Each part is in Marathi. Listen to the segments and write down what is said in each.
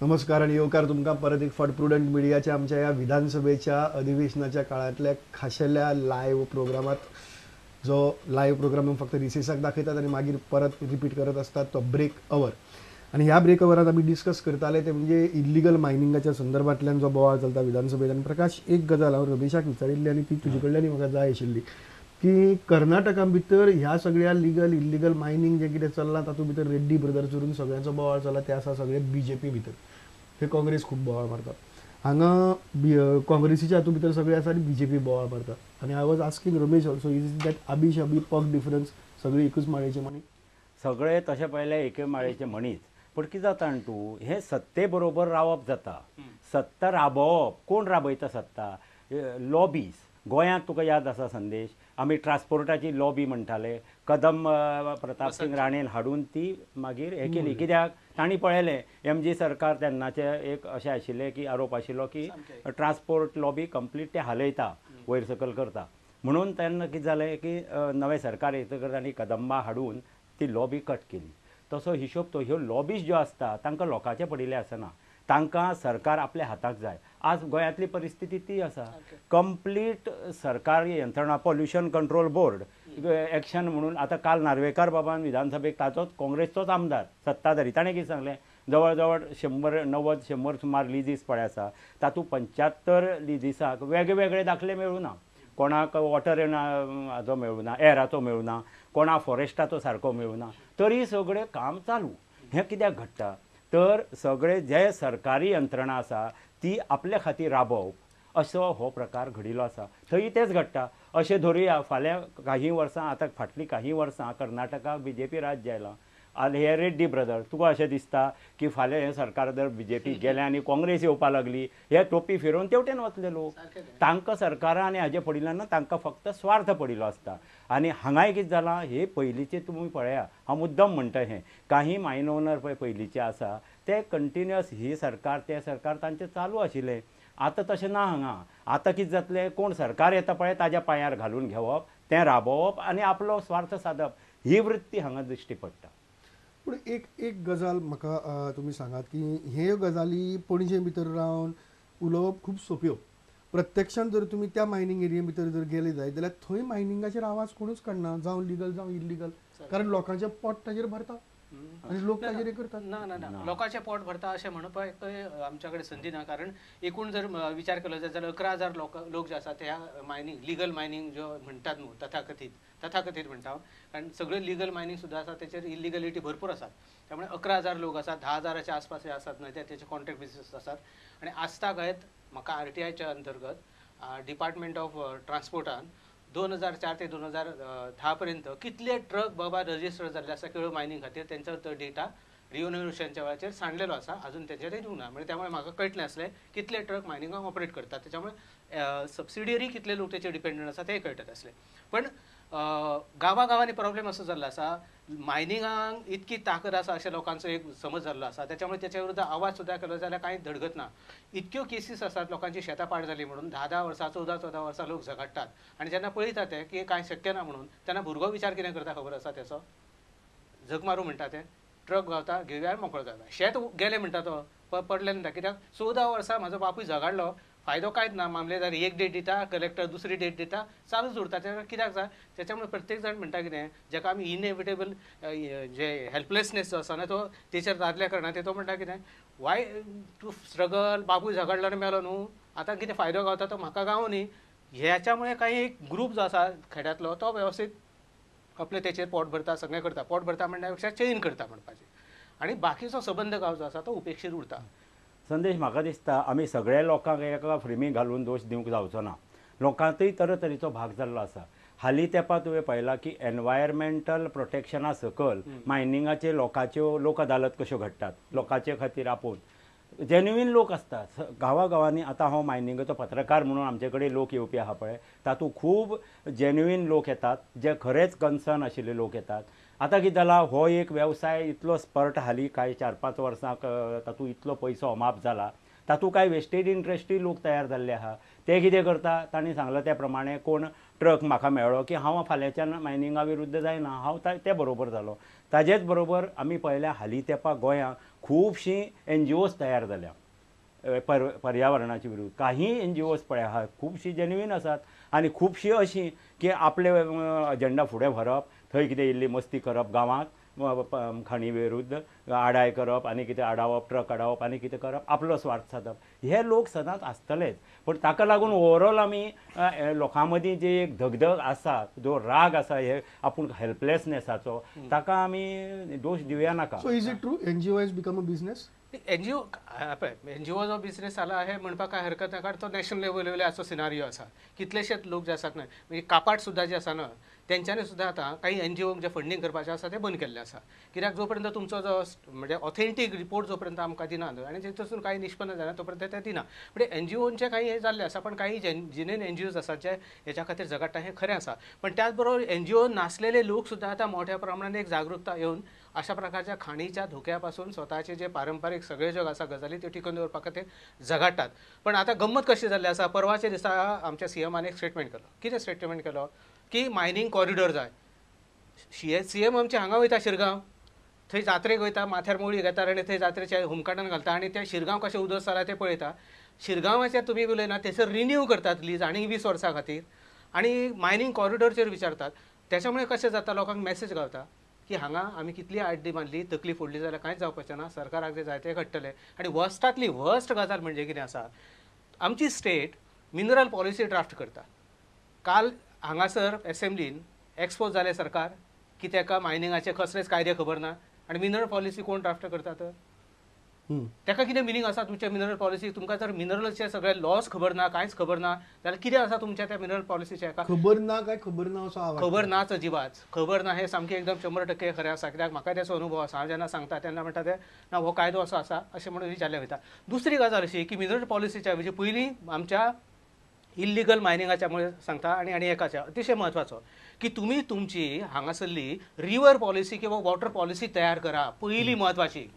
नमस्कार आणि येवकार तुमकां परत एक फावट प्रुडंट मिडियाच्या आमच्या या विधानसभेच्या अधिवेशनाच्या काळातल्या खाशेल्या लायव्ह प्रोग्रामात जो लायव्ह प्रोग्राम फक्त रिसेसाक दाखयतात आणि मागीर परत रिपीट करत असतात तो ब्रेक अवर. आणि ह्या ब्रेक अवरात आम्ही डिस्कस करताले ते म्हणजे इल्लिगल मायनिंगाच्या संदर्भातल्यान जो बोवाळ चलता विधानसभेत. आणि प्रकाश, एक गजाल हांव रमेशाक विचारिल्ली आनी ती तुजे कडल्यान म्हाका जाय आशिल्ली की कर्नाटका भितर ह्या सगळ्या लिगल इल्लिगल मायनिंग जे कितें चल्लां तातूंत भितर रेड्डी ब्रदर्स वरून सगळ्यांचो बोवाळ चल्ला ते आसा सगळे बीजेपी भितर. हे काँग्रेस खूब बोवाळ मारता हांगा, काँग्रेसीच्या हातूंत भितर सगळे आसा आनी बीजेपी बोवाळ मारता. आनी I was asking Ramesh also is that आबी शाबी पग डिफरन्स, सगळे एकूच माळेचे म्हणी. सगळे तशे पयले एके माळेचे म्हणीच, पूण कितें जाता न्हू तूं, हे सत्ते बरोबर रावप जाता. सत्ता राबोवप, कोण राबयता सत्ता? लॉबीज. गोंयांत तुका याद आसा संदेश, आमी ट्रान्सपोर्टाची लॉबी म्हणटाले. कदम प्रताप सिंग राणेन हाडून ती मागीर हे केली. कित्याक तांणी पळयलें MG सरकार तेन्नाचे एक अशें आशिल्लें की आरोप आशिल्लो की ट्रान्सपोर्ट लॉबी कंप्लीट ते हालयता, वयर सकयल करता. म्हणून तेन्ना कितें जालें की नवें सरकार येतकच तांणी कदंबा हाडून ती लॉबी कट केली. तसो हिशोब तो ह्यो लॉबीज ज्यो आसता तांकां लोकांचे पडिल्ले आसना, तांकां सरकार आपल्या हाताक जाय. आज गोंयांतली परिस्थिती ती आसा. कंप्लीट सरकारी यंत्रणा, पॉल्युशन कंट्रोल बोर्ड एक्शन म्हणून आतां काल नार्वेकार बाबान विधानसभेक ताचोच काँग्रेसचोच आमदार सत्ताधारी ताणें कितें सांगलें, जवळ जवळ 190 सुमार लिजीस पळय आसा, तातूंत 75 लिजीसाक वेगवेगळे दाखले मेळूना. कोणाक वॉटर हाचो मेळूना, एराचो मेळूना, कोणाक फॉरेस्टाचो सारको मेळूना, तरी सगळें काम चालू. हें कित्याक घडटा तर सगळे जे सरकारी यंत्रणा आसा ती आपल्या खातीर राबोवप असो हो प्रकार घडिल्लो आसा. थंय तेच घडटा. अशें धरुया, फाल्यां काही वर्सां, आतां फाटलीं काही वर्सां कर्नाटकाक BJP राज्य आयलां आनी हे रेड्डी ब्रदर. तुका अशें दिसता की फाल्यां हें सरकार जर BJP गेलें आनी काँग्रेस येवपा लागली, हे टोपी फिरोवन तेवटेन वतले लोक. तांकां सरकारान आनी हाजे पडिल्ले ना, तांकां फक्त स्वार्थ पडिल्लो आसता. आनी हांगाय कितें जालां हे पयलींचे तुमी पळया, हांव मुद्दम म्हणटा हें, काही मायन ओनर पळय पयलींचे आसा ते कंटिन्युअस ही सरकार ते सरकार तांचें चालू आशिल्लें. आतां तशें ना. हांगा आतां कितें जातलें, कोण सरकार येता पळय ताज्या पांयार घालून घेवप, तें राबोवप आनी आपलो स्वार्थ सादप, ही वृत्ती हांगा दिश्टी पडटा. पूण एक एक गजाल म्हाका तुमी सांगात की हे गजाली पणजे भितर रावन उलोवप खूब सोंप्यो. प्रत्यक्षान जर तुमी त्या मायनिंग एरिये भितर जर गेले जायत जाल्यार थंय मायनिंगाचेर आवाज कोणूच काडना, जावं लिगल जावं इल्लिगल, कारण लोकांचें पोट ताजेर भरता आनी लोक ताजेर हे करतात. ना ना ना लोकांचे पोट भरता अशें म्हणपाक आमच्याकडे संधी ना. कारण एकूण जर विचार केलो जाल्यार 11,000 लोक जे आसात ह्या मायनिंग लिगल मायनिंग ज्यो म्हणटात न्हू तथाकथीत म्हणटा हांव, कारण सगळें लिगल मायनिंग सुद्दां आसा त्याचेर इलिगलिटी भरपूर आसात. त्यामुळे 11,000 लोक आसात, 10,000च्या आसपास हे आसात न्हय त्याचे कॉन्ट्रॅक्ट बेसिस आसात. आणि आस्था गयत म्हाका RTIच्या अंतर्गत डिपार्टमेंट ऑफ ट्रान्सपोर्टान 2004 ते 2010 पर्यंत कितले ट्रक बाबा रजिस्टर जाल्ले आसा केवळ मायनिंग खातीर त्यांचा तो डेटा रिओन्युएशनच्या वेळाचेर सांडलेलो आसा, अजून तेचेरय दिवंक ना. म्हणजे त्यामुळे म्हाका कळटलें असलें कितले ट्रक मायनिंगाक ऑपरेट करतात, त्याच्यामुळे सबसिडियरी कितले लोक तेचेर डिपेंडंट आसा तें कळटत असलें. पण गांवांनी प्रॉब्लेम असो जाल्लो आसा, मायनिंगाक इतकी ताकद आसा अशें लोकांचो एक समज जाल्लो आसा, त्याच्यामुळे त्याच्या विरुद्ध आवाज सुद्दां केलो जाल्यार कांय धडगत ना. इतक्यो केसीस आसात लोकांची शेतां पाड जाली म्हणून 10-10 वर्सां 14-14 वर्सां लोक झगडटात. आणि जेन्ना पळयता ते की कांय शक्य ना म्हणून, तेन्ना भुरगो विचार कितें करता खबर आसा त्याचो? झक मारू म्हणटा तें, ट्रक गावता घेवया मोकळो जाता. शेत गेलें म्हणटा तो पडलें म्हणटा. कित्याक 14 वर्सां म्हाजो बापूय झगडलो, फायदो कांयच ना. मामलेदार एक डेट दिता, कलेक्टर दुसरी डेट दिता, चालूच उरता. कित्याक जाय? त्याच्यामुळे प्रत्येक जाण म्हणटा कितें, जेका आमी इनएविटेबल जे हेल्पलेसनेस जो आसा ना तो तेचेर दादल्या कारणान तो म्हणटा कितें, वाय टू स्ट्रगल, बापूय झगडलो आनी मेलो न्हू, आतां कितें फायदो गावता तो म्हाका गावो न्ही. ह्याच्यामुळे काही एक ग्रूप जो आसा खेड्यांतलो तो वेवस्थीत आपले तेचेर पोट भरता, सगळें करता. पोट भरता म्हणण्यापेक्षा चेन करता म्हणपाचें. आणि बाकीचो सबंद गांव जो आसा तो उपेक्षीत उरता. संदेश, म्हाका दिसता आमी सगळ्या लोकांक एका फ्रेमी घालून दोश दिवंक जावचो ना. लोकांतूय तरेतरेचो भाग जाल्लो आसा. हालीं तेंपार तुवें पळयलां की एनवायरमेंटल प्रोटेक्शना सकल मायनिंगाचे लोकांच्यो लोक अदालत कश्यो घडटात. लोकांचे खातीर आपूण जेन्युइन लोक आसतात गांवांनी. आतां हांव मायनिंगाचो पत्रकार म्हणून आमचे कडेन लोक येवपी आहा पळय, तातूंत खूब जेन्युइन लोक येतात, जे खरेच कन्सर्न आशिल्ले लोक येतात. आतां कितें जालां, हो एक वेवसाय इतलो स्पर्ट हालीं कांय 4-5 वर्सांक तातूंत इतलो पयसो अमाप जाला. तातूंत कांय वेस्टेड इंट्रस्टूय लोक तयार जाल्ले आहा. ते कितें करता, तांणी सांगलां त्या प्रमाणे कोण ट्रक म्हाका मेळ्ळो की हांव फाल्यांच्यान मायनिंगा विरुद्ध जायना, हांव ते बरोबर जालो. ताजेच बरोबर आमी पळयल्या हालीं तेंपा गोंयांत खुबशीं NGOs तयार जाल्या पर्यावरणाचे विरुद्ध. काही NGOs पळय आहा खुबशीं जेन्युइन आसात आनी खुबशीं अशीं की आपले अजेंडा फुडें व्हरप, थंय कितें इल्ली मस्ती करप गांवांत खाणी विरुद्ध आडाय करप आनी कितें आडावप, ट्रक आडावप आनी कितें करप, आपलो स्वार्थ सादप, हे लोक सदांच आसतलेच. पूण ताका लागून ओवरऑल आमी लोकां मदीं जी एक धगधग आसा, जो राग आसा, हे आपूण हेल्पलेसनेसाचो, ताका आमी दोश दिवया नाका. So is it true NGO has become a business? NGO जो बिझनेस आला आहे म्हणपाक काय हरकत ना, कारण तो नॅशनल लेवल असो सिनारियो आसा. कितलेशेच लोक जे आसात न्हय, म्हणजे कापाट सुद्धा जे आसा ना, तेंच्यांनी सुद्धा आतां काही NGO जे फंडींग करपाचें आसा ते बंद केल्लें आसा. कित्याक जो पर्यंत तुमचो जो म्हणजे ऑथेंटीक रिपोर्ट जो पर्यंत आमकां दिनात आनी तेतून काही निष्पन्न जायना तो पर्यंत ते दिना. म्हणजे NGOंचे काही हे जाल्ले आसा, पण काही जिनेन NGOज आसात जे हेच्या खातीर झगडटा हें खरें आसा. पण त्याच बरोबर NGO नासलेले लोक सुद्धा आतां मोठ्या प्रमाणात एक जागरूकता येवन अशा प्रकारच्या खाणीच्या धोक्यापासून स्वताचे जे पारंपारीक सगळे जग आसा गजाली त्यो टिकून दवरपा खातीर झगडटात. पण आतां गंमत कशी जाल्ली आसा, परवाच्या दिसा आमच्या CMान एक स्टेटमेंट केलो. कितें स्टेटमेंट केलो की मायनींग कॉरिडॉर जाय. CM आमचे हांगा वयता शिरगांव, थंय जात्रेक वयता, माथ्यार मुळी घेता आनी थंय जात्रेच्या होमकार्डान घालता आनी त्या शिरगांव कशें उदक जाला तें पळयता. शिरगांवाचेर तुमी उलयना, थंयसर रिन्यू करतात लीज आनी 20 वर्सां खातीर आनी मायनींग कॉरिडॉरचेर विचारतात. त्याच्यामुळे कशें जाता, लोकांक मॅसेज गावता की हांगा आमी कितली आड्डी बांदली, तकली फोडली जाल्यार कांयच जावपाचें ना, सरकाराक जे जाय ते घडटले. आनी वर्स्टांतली वर्स्ट गजाल म्हणजे कितें आसा, आमची स्टेट मिनरल पॉलिसी ड्राफ्ट करता. काल हांगासर असेंब्लीन एक्सपोज जालें सरकार की ताका मायनिंगाचे कसलेच कायदे खबर ना आनी मिनरल पॉलिसी कोण ड्राफ्ट करता तर ताका कितें मिनींग आसा तुमच्या मिनरल पॉलिसी? तुमकां जर मिनरलचे सगळे लॉज खबर ना, कांयच खबर ना, जाल्यार कितें आसा तुमच्या त्या मिनरल पॉलिसीचे? खबर ना काय खबर ना असो आवाज? खबर नाच अजिबात. खबर ना हे सामकें एकदम 100% खरें आसा. कित्याक म्हाका त्याचो अनुभव आसा. हांव जेन्ना सांगता तेन्ना म्हणटा ते ना हो कायदो असो आसा अशें म्हणून विचारलें वयता. दुसरी गजाल अशी की मिनरल पॉलिसीच्या म्हणजे पयलीं आमच्या इल्लिगल मायनिंगाच्या मुळे सांगता आनी एकाच्या अतिशय म्हत्वाचो की तुमी तुमची हांगासरली रिवर पॉलिसी किंवा वॉटर पॉलिसी तयार करा. पयली म्हत्वाची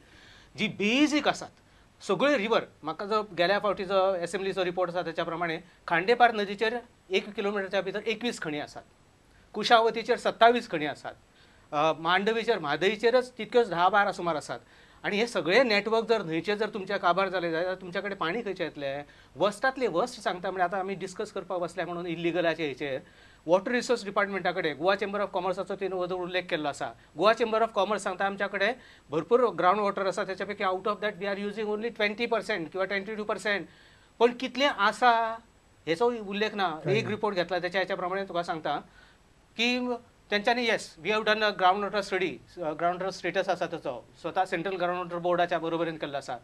जी बेजीक आसात सगळे रिवर. म्हाका जो गेल्या फावटी जो असेंब्लीचो रिपोर्ट आसा त्याच्या प्रमाणे खांडेपार नदीचेर 1 किलोमिटरच्या भितर 21 खणी आसात, कुशावतीचेर 27 खणी आसात, मांडवीचेर म्हादईचेरच तितक्योच 10-12 सुमार आसात. आनी हे सगळे नेटवर्क जर न्हंयचे जर तुमच्या काबार जाले जाल्यार तुमच्या कडेन पाणी खंयचें येतलें? वस्टांतले वस्ट सांगता म्हणजे आतां आमी डिस्कस करपाक बसल्या म्हणून इल्लिगलाचे हेचेर वॉटर रिसोर्स डिपार्टमेंटा कडेन गोवा चेंबर ऑफ कॉमर्साचो तिने उल्लेख केल्लो आसा. गोवा चेंबर ऑफ कॉमर्स सांगता आमच्या कडेन भरपूर ग्रावंड वॉटर आसा, त्याच्या पैकी out of that we are using only 20% किंवा 22%. पण कितलें आसा हेचो उल्लेख ना. एक रिपोर्ट घेतला त्याच्या हेच्या प्रमाणे तुका सांगता की तेंच्यांनी yes we have done a ground water study. Ground water status आसा ताचो स्वता सेंट्रल ग्रावंड वॉटर बोर्डाच्या बरोबरीन केल्लो आसा.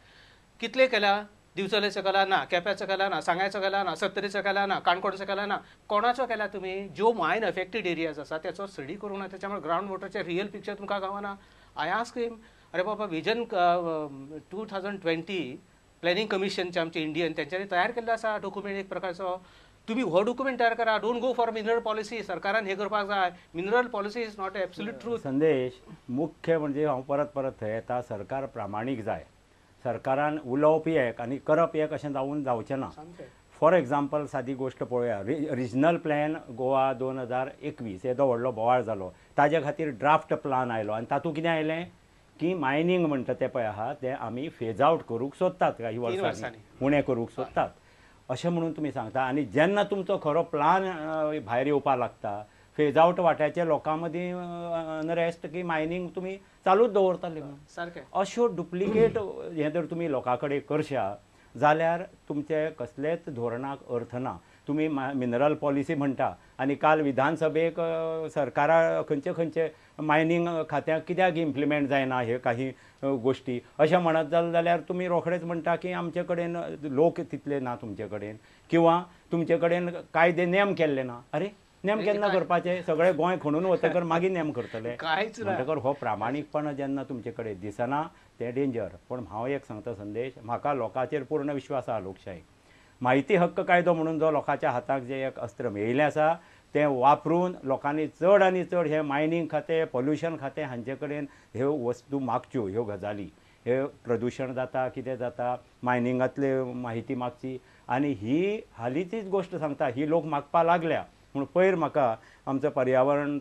कितले केला? दिवचलेचो केला ना, केप्याचो केला ना, सांग्याचो केला ना, सत्तरीचो केला ना, काणकोणचो केला ना, कोणाचो केला तुम्ही? ज्यो मायन अफेक्टेड एरियाज आसा त्याचो स्टडी करूंक ना. त्याच्यामुळे ग्रावंड वॉटरचे रियल पिक्चर तुमकां गावना. आय आस्क हिम अरे बाबा विजन 2020 प्लॅनिंग कमिशनचे आमचे इंडियन त्यांच्यानी तयार केल्लो आसा डॉक्युमेंट एक प्रकारचो. तुम्ही हो डॉक्युमेंट तयार करा. Don't go for mineral policy. सरकारान हे करपाक जाय. Mineral policy is not absolute truth. संदेश मुख्य म्हणजे हांव परत परत थंय येता, सरकार प्रामाणीक जाय. सरकारान उलोवप एक आनी करप एक अशें जावचें ना. फॉर एग्जाम्पल सादी गोश्ट पळोवया. रिजनल प्लॅन गोवा 2021 येदो व्हडलो बोवाळ जालो. ताजे खातीर ड्राफ्ट प्लान आयलो आनी तातूंत कितें आयलें की मायनींग म्हणटा तें पळय आहा तें आमी फेज आवट करूंक सोदतात, काही वर्सांनी उणें करूंक सोदतात अशें म्हणून तुमी सांगता. आनी जेन्ना तुमचो खरो प्लान भायर येवपाक लागता फेज आवट वाट्याच्या लोकां मदीं अनरेस्ट की मायनींग तुमी चालूच दवरताले म्हणून सारकें. अश्यो डुप्लिकेट हें जर तुमी लोकां कडेन करशा जाल्यार तुमचे कसलेच धोरणाक अर्थ ना. तुमी मिनरल पॉलिसी म्हणटा आनी काल विधानसभेक सरकारा खंयचे खंयचे मायनींग खात्याक कित्याक इम्प्लिमेंट जायना हे काही गोश्टी अशें म्हणत जाल्यार तुमी रोखडेच म्हणटा की आमचे कडेन लोक तितले ना तुमचे कडेन किंवा तुमचे कडेन कायदे नेम केल्ले ना. अरे नेम केन्ना करपाचे? सगळे गोंय खणून वतकर मागीर नेम करतले. कांयच ना. म्हणटकर हो प्रामाणीकपण जेन्ना तुमचे कडेन दिसना तें डेंजर. पण हांव एक सांगता संदेश, म्हाका लोकांचेर पूर्ण विश्वास आहा लोकशायेक. म्हायती हक्क कायदो म्हणून जो लोकांच्या हाताक जे एक अस्त्र मेळिल्लें आसा तें वापरून लोकांनी चड आनी चड हे मायनींग खातें, पॉल्युशन खातें हांचे कडेन ह्यो वस्तू मागच्यो, ह्यो गजाली. हे प्रदूशण जाता, कितें जाता, मायनिंगांतले माहिती मागची. आनी ही हालींचीच गोश्ट सांगता, ही लोक मागपा लागल्या. म्हणून पयर म्हाका आमचो पर्यावरण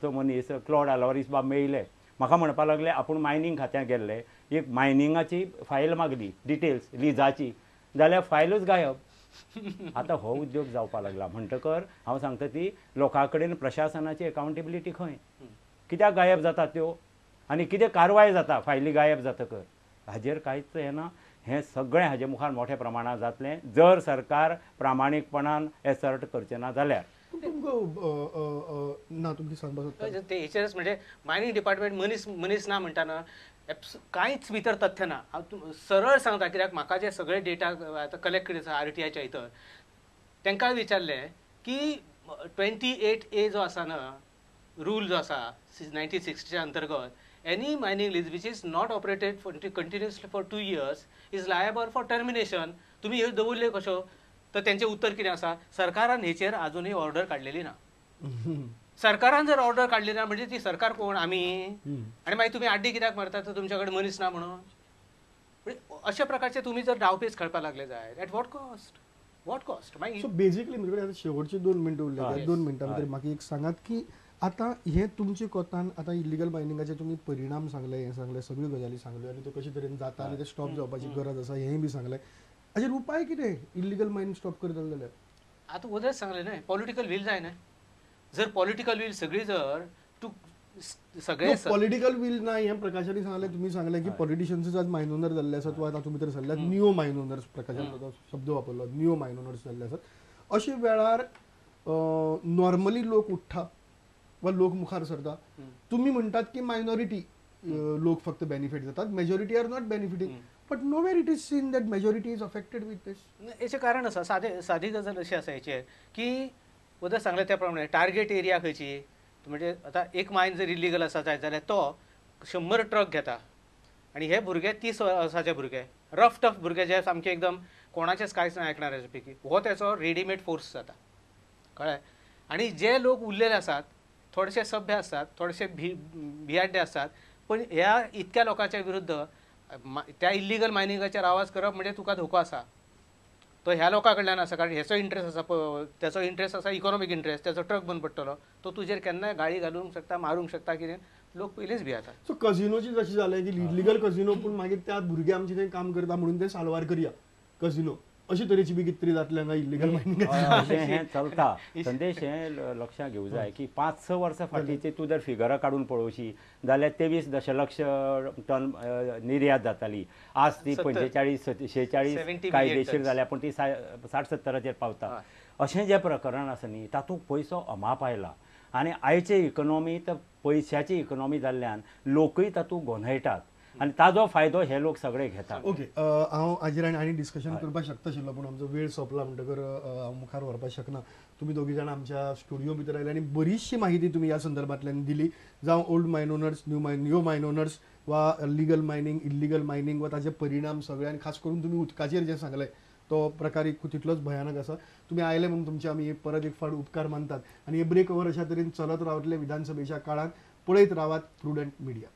तो मनीस क्लॉड आल्वारीस बाब मेळिल्ले. म्हाका म्हणपा लागले आपूण मायनींग खात्यांत गेल्ले, एक मायनिंगाची फायल मागली डिटेल्स लिजाची, जाल्यार फायलूच गायब. आतां हो उद्योग जावपा लागला म्हणटकर हांव सांगता ती लोकां कडेन प्रशासनाची अकावंटेबिलिटी खंय, कित्याक गायब जातात त्यो आनी कितें कारवाय जाता फायली गायब जातकर, हाजेर कांयच येना. हें सगळें हाजे मुखार मोठ्या प्रमाणात जातलें जर सरकार प्रामाणीकपणान एसर्ट करचें ना जाल्यार. तुमकां ना तुमची सांगपाक सोदता ते हेचेरच म्हणजे मायनिंग डिपार्टमेंट मनीस ना म्हणटाना कांयच भितर तथ्य ना. हांव सरळ सांगता कित्याक म्हाका जे सगळे डेटा आतां कलेक्ट करीत आसा RTIच्या हितर तांकां विचारलें की 28A जो आसा ना रूल जो आसा 1960च्या अंतर्गत any mining lease which is not operated continuously for 2 years is liable for termination. तुमी ह्यो दवरल्यो कश्यो? तर तेंचें उत्तर कितें आसा, सरकारान हेचेर आजुनूय ऑर्डर काडलेली ना. सरकारान जर ऑर्डर काडली ना म्हणजे ती सरकार कोण, आमी? आनी मागीर तुमी आड्डी कित्याक मारता तर तुमच्या कडेन मनीस ना म्हणून? अशा प्रकारचे तुम्ही जर डावपेच खेळपाक लागले जायत एट वॉट कॉस्ट मागीर. सो बेजिकली म्हजे कडेन शेवटची 2 मिनटां उरल्या. 2 मिनटां भितर म्हाका एक सांगात की आतां हे तुमचे कोतान आतां इलिगल मायनिंगाचे तुमी परिणाम सांगले, हें सांगले, सगळ्यो गजाली सांगल्यो आनी त्यो कशे तरेन जाता आनी ते स्टॉप जावपाची गरज आसा हेंय बी सांगलें. हाजेर उपाय कितें इलिगल मायनिंग स्टॉप करतले जाल्यार? आतां उदयच सांगलें न्हय, पॉलिटिकल वील जाय न्हय. जर पॉलिटिकल वील सगळी जर तूं सगळे पॉलिटिकल वील ना हें प्रकाशानी सांगलें. तुमी सांगलें की पॉलिटिशियन्स आज मायन ओनर जाल्ले आसात वा तुमी तर सांगल्यात नियो मायन ओनर्स, प्रकाशान तो शब्द वापरलो, नियो मायन ओनर्स जाल्ले आसात. अशे वेळार नॉर्मली लोक उठ्ठा वा लोक मुखार सरता. तुम्ही म्हणटात की मायनॉरिटी लोक फक्त बेनिफीट जातात, majority are not benefiting, but nowhere it is seen that majority is affected with this. हेचें कारण आसा, सादी गजाल अशी आसा हेचेर की उदय सांगलें त्या प्रमाणे टार्गेट एरिया खंयची. म्हणजे आतां एक मायन जर इलिगल आसा जाल्यार तो 100 ट्रक घेता आनी हे भुरगे 30 वर्साचे भुरगे, रफ टफ भुरगे जे सामके एकदम कोणाचेच कांयच ना आयकणाऱ्याचे पैकी, हो त्याचो रेडीमेड फोर्स जाता, कळ्ळें. आनी जे लोक उरलेले आसात थोडेशे सभ्य आसतात, थोडेशे भियाड्डे आसतात, पण ह्या इतक्या लोकांच्या विरुद्ध त्या इलिगल मायनिंगाचेर आवाज करप म्हणजे तुका धोको आसा. तो ह्या लोकां कडल्यान आसा, कारण हेचो इंट्रस्ट आसा, त्याचो इंट्रस्ट आसा इकॉनॉमीक इंट्रस्ट, त्याचो ट्रक बंद पडटलो, तो तुजेर केन्नाय गाळी घालूंक शकता, मारूंक शकता, कितें लोक पयलींच भियेतात. सो कझिनोची जशी जालें की इलिगल कझिनो पूण मागीर त्या भुरगे आमचे थंय काम करता म्हणून ते साल्वार करया कझिनो, अशे तरेची बी कितें तरी जातलें हांगा इलिगल मायनिंग. हें चलता. संदेश हें लक्षात घेवं जाय की 5-6 वर्सां फाटींचे तूं जर फिगरां काडून पळोवशी जाल्यार 23 दशलक्ष टन निर्यात जाताली. आज ती 45-46 कायदेशीर जाल्या, पूण ती 60-70चेर पावता. अशें जें प्रकरण आसा न्ही तातूंत पयसो अमाप आयला आनी आयचे इकॉनॉमींत पयशाची इकॉनॉमी जाल्ल्यान लोकूय तातूंत गोंधळटात आनी ताजो फायदो हे लोक सगळे घेतात. ओके, हांव हाजेर आनी डिस्कशन करपाक शकता आशिल्लो पूण आमचो वेळ सोंपला म्हणटकर हांव मुखार व्हरपाक शकना. तुमी दोगी जाण आमच्या स्टुडियो भितर आयले आनी बरीचशी माहिती तुमी ह्या संदर्भांतल्यान दिली, जावं ओल्ड मायन ओनर्स, न्यू मायन ओनर्स वा लिगल मायनिंग, इलिगल मायनिंग वा ताजे परिणाम सगळे, आनी खास करून तुमी उदकाचेर जें सांगलें तो प्रकार एक तितलोच भयानक आसा. तुमी आयले म्हणून तुमचे आमी परत एक फावट उपकार मानतात आनी हे ब्रेक ओवर अशा तरेन चलत रावतले विधानसभेच्या काळात. पळयत रावात प्रुडंट मिडिया.